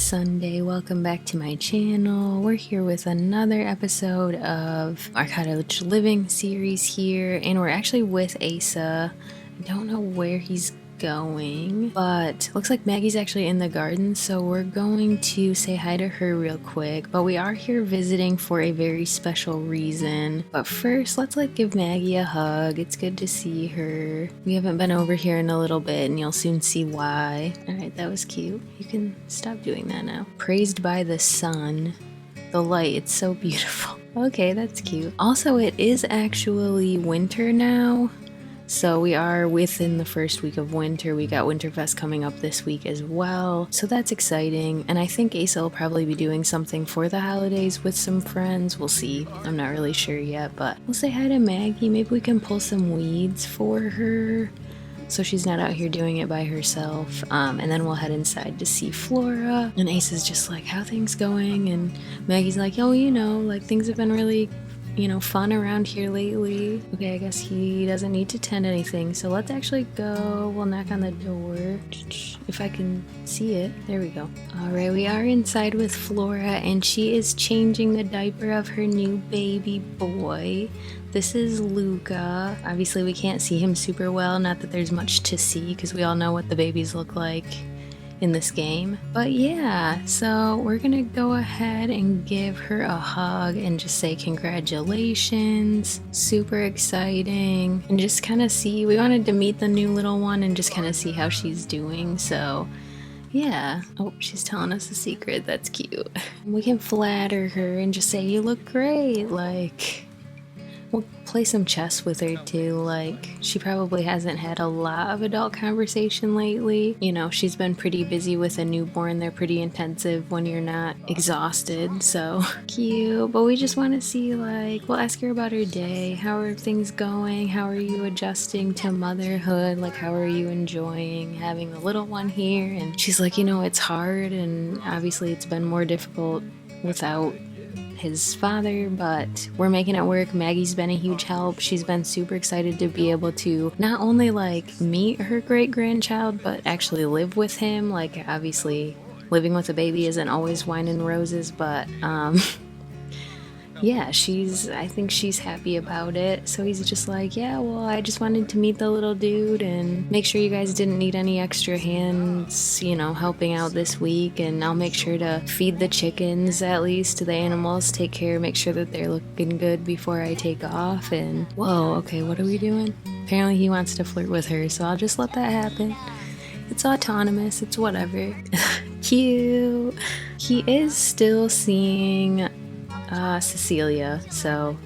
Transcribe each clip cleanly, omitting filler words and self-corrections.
Sunday. Welcome back to my channel. We're here with another episode of our Cottage Living series here, and we're actually with Asa. I don't know where he's going, but looks like Maggie's actually in the garden, so we're going to say hi to her real quick. But we are here visiting for a very special reason. But first, let's give Maggie a hug. It's good to see her. We haven't been over here in a little bit, and you'll soon see why. Alright, that was cute. You can stop doing that now. Praised by the sun. The light, it's so beautiful. Okay, that's cute. Also, it is actually winter now. So we are within the first week of winter. We got Winterfest coming up this week as well. So that's exciting. And I think Asa will probably be doing something for the holidays with some friends. We'll see. I'm not really sure yet, but we'll say hi to Maggie. Maybe we can pull some weeds for her so she's not out here doing it by herself. And then we'll head inside to see Flora. And Asa's just like, how things going? And Maggie's like, oh, things have been really fun around here lately. Okay, I guess he doesn't need to tend anything, so let's actually go. We'll knock on the door if I can see it. There we go. Alright, we are inside with Flora, and she is changing the diaper of her new baby boy. This is Luca. Obviously we can't see him super well, not that there's much to see because we all know what the babies look like in this game. But yeah, so we're gonna go ahead and give her a hug and just say congratulations. Super exciting. And just kind of see, we wanted to meet the new little one and just kind of see how she's doing. So yeah. Oh, she's telling us a secret. That's cute. We can flatter her and just say, you look great. We'll play some chess with her too. She probably hasn't had a lot of adult conversation lately. She's been pretty busy with a newborn. They're pretty intensive when you're not exhausted, so cute. But we just want to see, we'll ask her about her day. How are things going? How are you adjusting to motherhood? How are you enjoying having a little one here? And she's like, it's hard, and obviously it's been more difficult without his father, but we're making it work. Maggie's been a huge help. She's been super excited to be able to not only meet her great-grandchild, but actually live with him. Obviously living with a baby isn't always wine and roses, but yeah, I think she's happy about it. So he's just like, yeah, well, I just wanted to meet the little dude and make sure you guys didn't need any extra hands, helping out this week. And I'll make sure to feed the chickens, at least, to the animals, take care, make sure that they're looking good before I take off. And whoa, okay, what are we doing? Apparently he wants to flirt with her, so I'll just let that happen. It's autonomous, it's whatever. Cute. He is still seeing Cecilia, so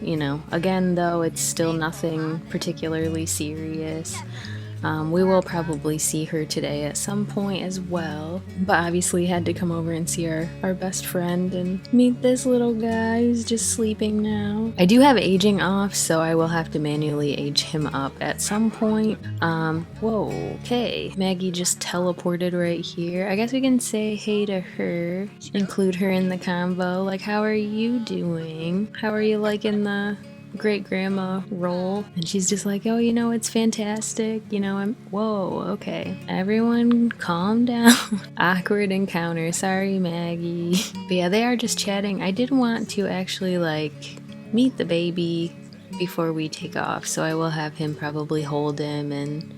again, though, it's still nothing particularly serious. We will probably see her today at some point as well, but obviously had to come over and see our best friend and meet this little guy who's just sleeping now. I do have aging off, so I will have to manually age him up at some point. Whoa, okay. Maggie just teleported right here. I guess we can say hey to her, include her in the convo. How are you doing? How are you liking the great grandma role? And she's just like, oh, it's fantastic. Whoa, okay. Everyone calm down. Awkward encounter. Sorry, Maggie. But yeah, they are just chatting. I did want to actually meet the baby before we take off, so I will have him probably hold him and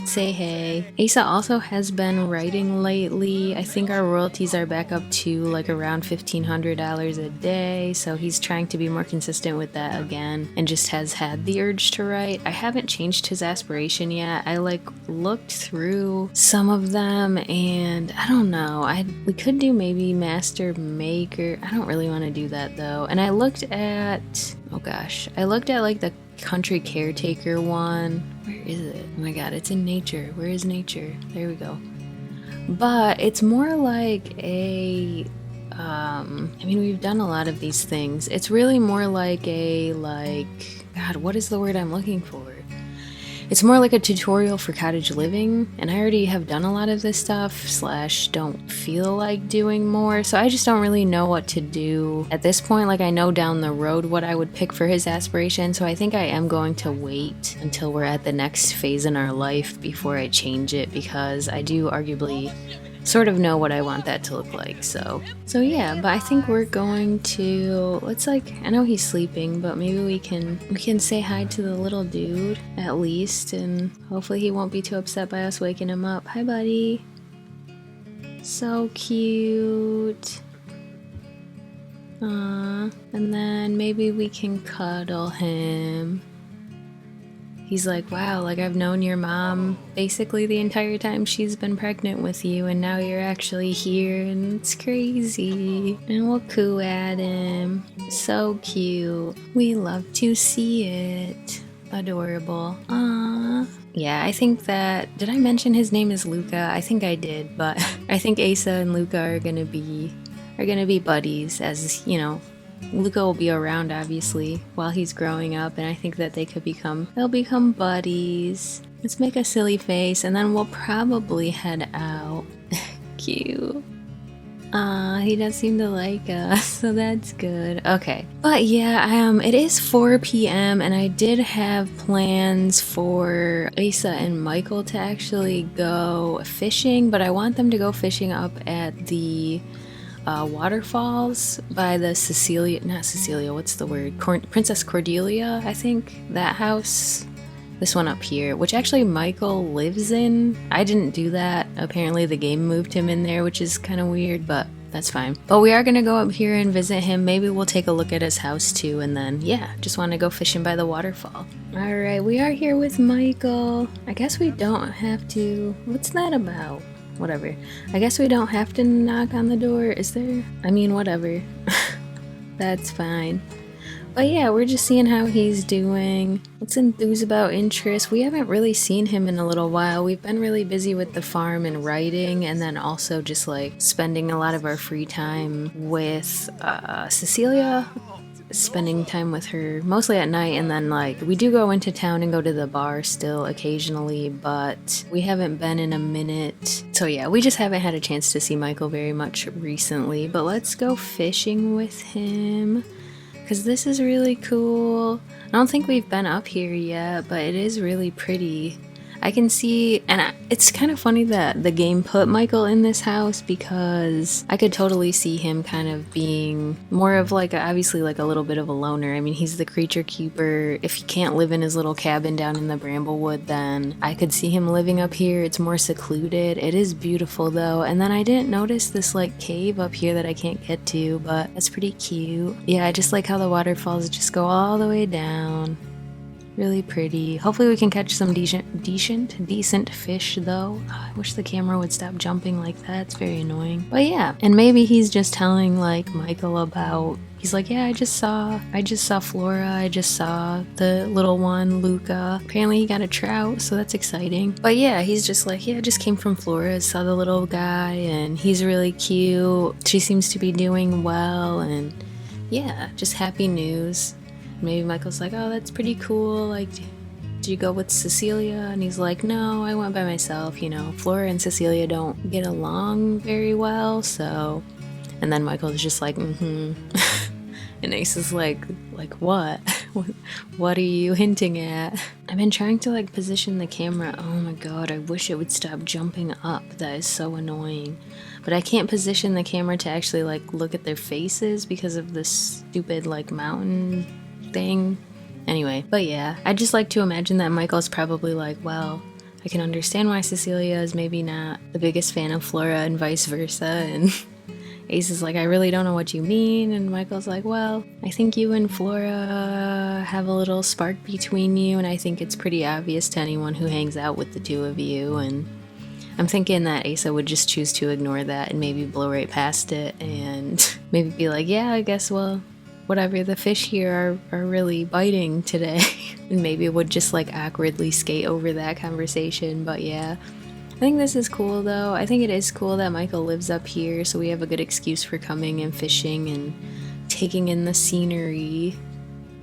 say hey. Asa also has been writing lately. I think our royalties are back up to around $1,500 a day, so he's trying to be more consistent with that again and just has had the urge to write. I haven't changed his aspiration yet. I looked through some of them and I don't know. We could do maybe master maker. I don't really want to do that though. And I looked at the country caretaker one. Where is it? Oh my god, it's in nature. Where is nature? There we go. But it's more we've done a lot of these things. It's really more God, what is the word I'm looking for? It's more like a tutorial for cottage living, and I already have done a lot of this stuff / don't feel like doing more, so I just don't really know what to do at this point. I know down the road what I would pick for his aspiration, so I think I am going to wait until we're at the next phase in our life before I change it, because I do arguably sort of know what I want that to look like. So yeah, but I think we're going to, let's like, I know he's sleeping, but maybe we can say hi to the little dude at least, and hopefully he won't be too upset by us waking him up. Hi, buddy. So cute. And then maybe we can cuddle him. He's like, wow, like I've known your mom basically the entire time she's been pregnant with you, and now you're actually here, and it's crazy. And we'll coo at him. So cute. We love to see it. Adorable. Aww. Yeah, I think that, did I mention his name is Luca? I think I did, but I think Asa and Luca are gonna be buddies, as you know. Luca will be around obviously while he's growing up, and I think that they'll become buddies. Let's make a silly face and then we'll probably head out. Cute. He does seem to like us, so that's good. Okay. But yeah, it is 4 p.m. and I did have plans for Asa and Michael to actually go fishing, but I want them to go fishing up at the waterfalls by the Princess Cordelia, I think, that house. This one up here, which actually Michael lives in. I didn't do that. Apparently the game moved him in there, which is kind of weird, but that's fine. But we are gonna go up here and visit him. Maybe we'll take a look at his house too, and then yeah, just want to go fishing by the waterfall. Alright, we are here with Michael. I guess we don't have to, what's that about? Whatever. I guess we don't have to knock on the door, is there? I mean, whatever. That's fine. But yeah, we're just seeing how he's doing. Let's enthuse about interest. We haven't really seen him in a little while. We've been really busy with the farm and writing, and then also just like spending a lot of our free time with Cecilia. Spending time with her mostly at night, and then like we do go into town and go to the bar still occasionally, but we haven't been in a minute. So yeah, we just haven't had a chance to see Michael very much recently. But let's go fishing with him, because this is really cool. I don't think we've been up here yet, but it is really pretty. I can see, and it's kind of funny that the game put Michael in this house, because I could totally see him kind of being more of like, obviously like a little bit of a loner. I mean, he's the creature keeper. If he can't live in his little cabin down in the Bramblewood, then I could see him living up here. It's more secluded. It is beautiful though. And then I didn't notice this like cave up here that I can't get to, but that's pretty cute. Yeah, I just like how the waterfalls just go all the way down. Really pretty. Hopefully we can catch some decent fish though. I wish the camera would stop jumping like that. It's very annoying. But yeah, and maybe he's just telling like Michael about, he's like, yeah, I just saw Flora, I just saw the little one, Luca. Apparently he got a trout, so that's exciting. But yeah, he's just like, yeah, I just came from Flora, saw the little guy, and he's really cute. She seems to be doing well, and yeah, just happy news. Maybe Michael's like, oh, that's pretty cool. Like, did you go with Cecilia? And he's like, no, I went by myself. You know, Flora and Cecilia don't get along very well, so. And then Michael's just like, mm-hmm. And Ace is like what? What are you hinting at? I've been trying to like position the camera. Oh my god, I wish it would stop jumping up. That is so annoying. But I can't position the camera to actually like look at their faces because of this stupid like mountain thing. Anyway, but yeah, I just like to imagine that Michael's probably like, well, I can understand why Cecilia is maybe not the biggest fan of Flora and vice versa, and Ace is like, I really don't know what you mean, and Michael's like, well, I think you and Flora have a little spark between you, and I think it's pretty obvious to anyone who hangs out with the two of you, and I'm thinking that Asa would just choose to ignore that and maybe blow right past it and maybe be like, yeah, I guess, well, whatever, the fish here are really biting today. And maybe would just like awkwardly skate over that conversation. But yeah, I think this is cool though. I think it is cool that Michael lives up here, so we have a good excuse for coming and fishing and taking in the scenery.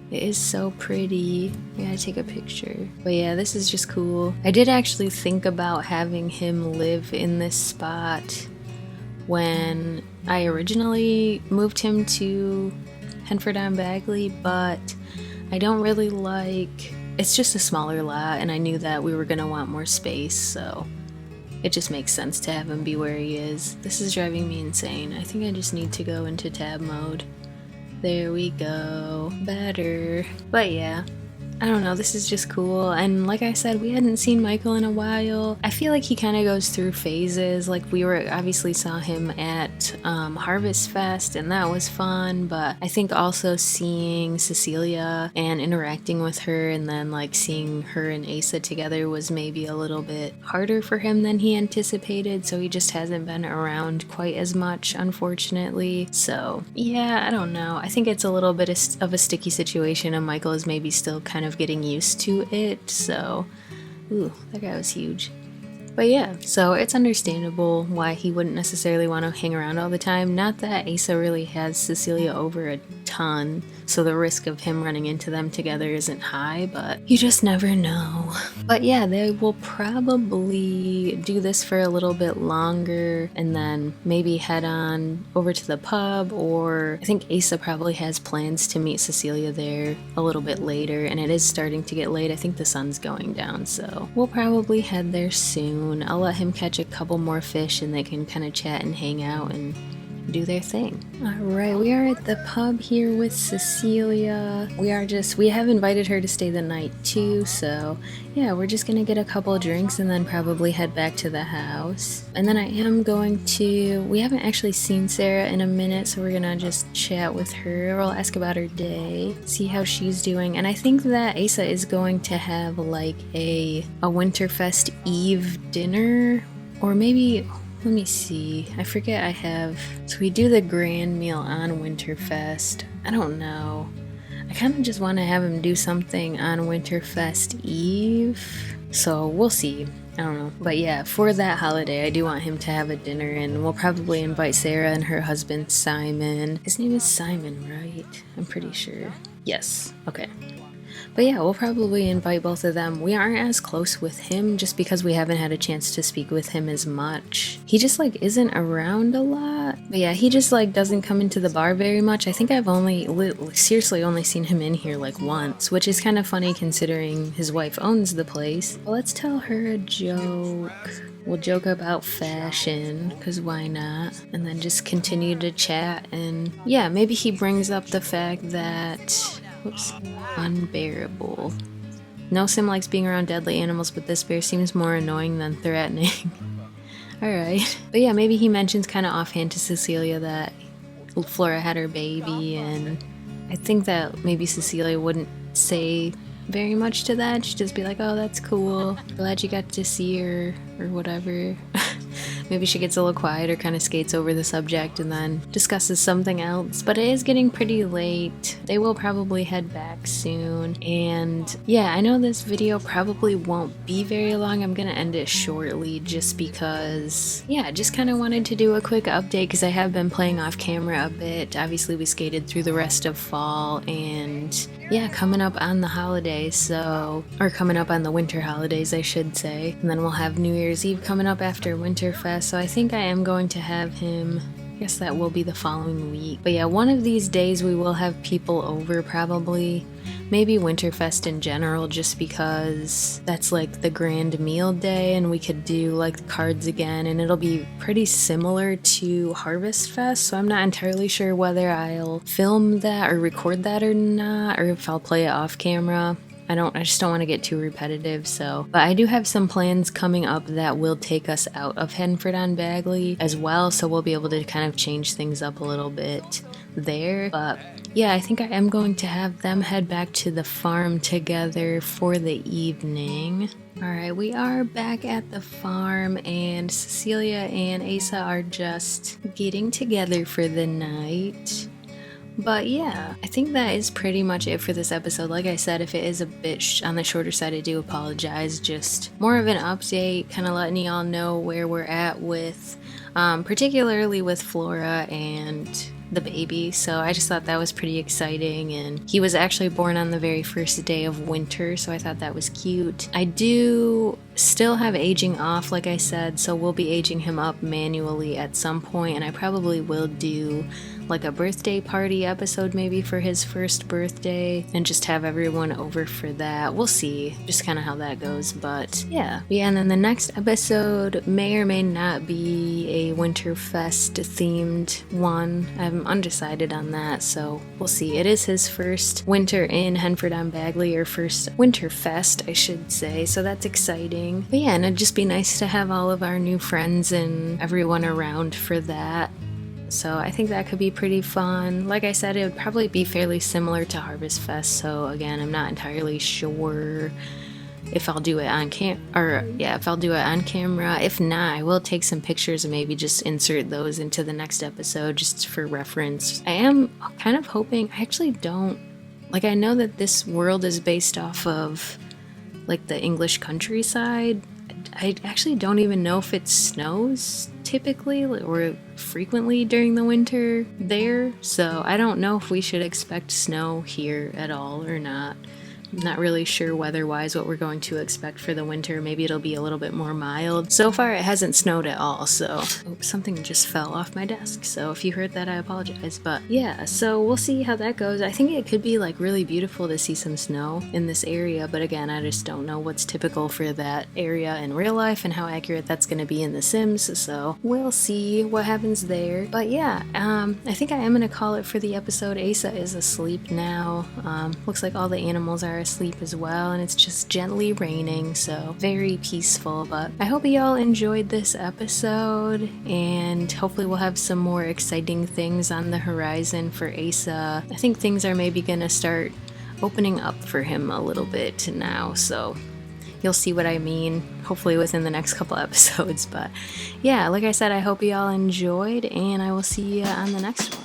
It is so pretty. I gotta take a picture. But yeah, this is just cool. I did actually think about having him live in this spot when I originally moved him to Henford on Bagley, but I don't really like, it's just a smaller lot, and I knew that we were gonna want more space, so it just makes sense to have him be where he is. This is driving me insane. I think I just need to go into tab mode. There we go. Better. But yeah, I don't know, this is just cool. And like I said, we hadn't seen Michael in a while. I feel like he kind of goes through phases. Like we obviously saw him at Harvest Fest, and that was fun. But I think also seeing Cecilia and interacting with her, and then like seeing her and Asa together was maybe a little bit harder for him than he anticipated. So he just hasn't been around quite as much, unfortunately. So yeah, I don't know. I think it's a little bit of a sticky situation, and Michael is maybe still kind of getting used to it. So ooh, that guy was huge. But yeah, so it's understandable why he wouldn't necessarily want to hang around all the time. Not that Asa really has Cecilia over a ton, so the risk of him running into them together isn't high, but you just never know. But yeah, they will probably do this for a little bit longer and then maybe head on over to the pub, or I think Asa probably has plans to meet Cecilia there a little bit later, and it is starting to get late. I think the sun's going down, so we'll probably head there soon. I'll let him catch a couple more fish and they can kind of chat and hang out and do their thing. Alright, we are at the pub here with Cecilia. We have invited her to stay the night too, so yeah, we're just gonna get a couple drinks and then probably head back to the house. And then we haven't actually seen Sarah in a minute, so we're gonna just chat with her. We'll ask about her day, see how she's doing. And I think that Asa is going to have like a Winterfest Eve dinner, or maybe, let me see, I forget so we do the grand meal on Winterfest. I don't know. I kind of just want to have him do something on Winterfest Eve. So we'll see. I don't know. But yeah, for that holiday, I do want him to have a dinner, and we'll probably invite Sarah and her husband Simon. His name is Simon, right? I'm pretty sure. Yes. Okay. But yeah, we'll probably invite both of them. We aren't as close with him just because we haven't had a chance to speak with him as much. He just like isn't around a lot. But yeah, he just like doesn't come into the bar very much. I think I've seriously only seen him in here like once, which is kind of funny considering his wife owns the place. But let's tell her a joke. We'll joke about fashion, because why not? And then just continue to chat. And yeah, maybe he brings up the fact that unbearable. No sim likes being around deadly animals, but this bear seems more annoying than threatening. Alright. But yeah, maybe he mentions kind of offhand to Cecilia that Flora had her baby, and I think that maybe Cecilia wouldn't say very much to that. She'd just be like, oh, that's cool. Glad you got to see her, or whatever. Maybe she gets a little quiet or kind of skates over the subject and then discusses something else. But it is getting pretty late. They will probably head back soon. And yeah, I know this video probably won't be very long. I'm gonna end it shortly just because, yeah, just kind of wanted to do a quick update because I have been playing off camera a bit. Obviously, we skated through the rest of fall, and yeah, coming up on the holidays, or coming up on the winter holidays, I should say. And then we'll have New Year's Eve coming up after Winterfest, so I think I am going to have him, I guess that will be the following week. But yeah, one of these days we will have people over probably. Maybe Winterfest in general, just because that's like the grand meal day and we could do like cards again, and it'll be pretty similar to Harvest Fest, so I'm not entirely sure whether I'll film that or record that or not, or if I'll play it off camera. I just don't want to get too repetitive, so. But I do have some plans coming up that will take us out of Henford on Bagley as well, so we'll be able to kind of change things up a little bit there. But yeah, I think I am going to have them head back to the farm together for the evening. Alright, we are back at the farm, and Cecilia and Asa are just getting together for the night. But yeah, I think that is pretty much it for this episode. Like I said, if it is a bit on the shorter side, I do apologize. Just more of an update, kind of letting y'all know where we're at with, particularly with Flora and the baby. So I just thought that was pretty exciting, and he was actually born on the very first day of winter, so I thought that was cute. I do still have aging off, like I said, so we'll be aging him up manually at some point, and I probably will do like a birthday party episode maybe for his first birthday and just have everyone over for that. We'll see just kind of how that goes, but yeah, and then the next episode may or may not be a Winterfest themed one. I'm undecided on that, so we'll see. It is his first winter in Henford on Bagley, or first Winterfest I should say, so that's exciting. But yeah, and it'd just be nice to have all of our new friends and everyone around for that. So I think that could be pretty fun. Like I said, it would probably be fairly similar to Harvest Fest, so again, I'm not entirely sure if I'll do it on camera. If not, I will take some pictures and maybe just insert those into the next episode just for reference. I am kind of hoping, I actually don't, like, I know that this world is based off of like the English countryside. I actually don't even know if it snows typically or frequently during the winter there, so I don't know if we should expect snow here at all or not. I'm not really sure weather-wise what we're going to expect for the winter. Maybe it'll be a little bit more mild. So far it hasn't snowed at all, so something just fell off my desk, so if you heard that I apologize. But yeah, so we'll see how that goes. I think it could be like really beautiful to see some snow in this area, but again, I just don't know what's typical for that area in real life and how accurate that's going to be in The Sims, so we'll see what happens there. But yeah, I think I am going to call it for the episode. Asa is asleep now. Looks like all the animals are asleep as well, and it's just gently raining, so very peaceful. But I hope you all enjoyed this episode, and hopefully we'll have some more exciting things on the horizon for Asa. I think things are maybe gonna start opening up for him a little bit now, so you'll see what I mean, hopefully within the next couple episodes. But yeah, like I said, I hope you all enjoyed, and I will see you on the next one.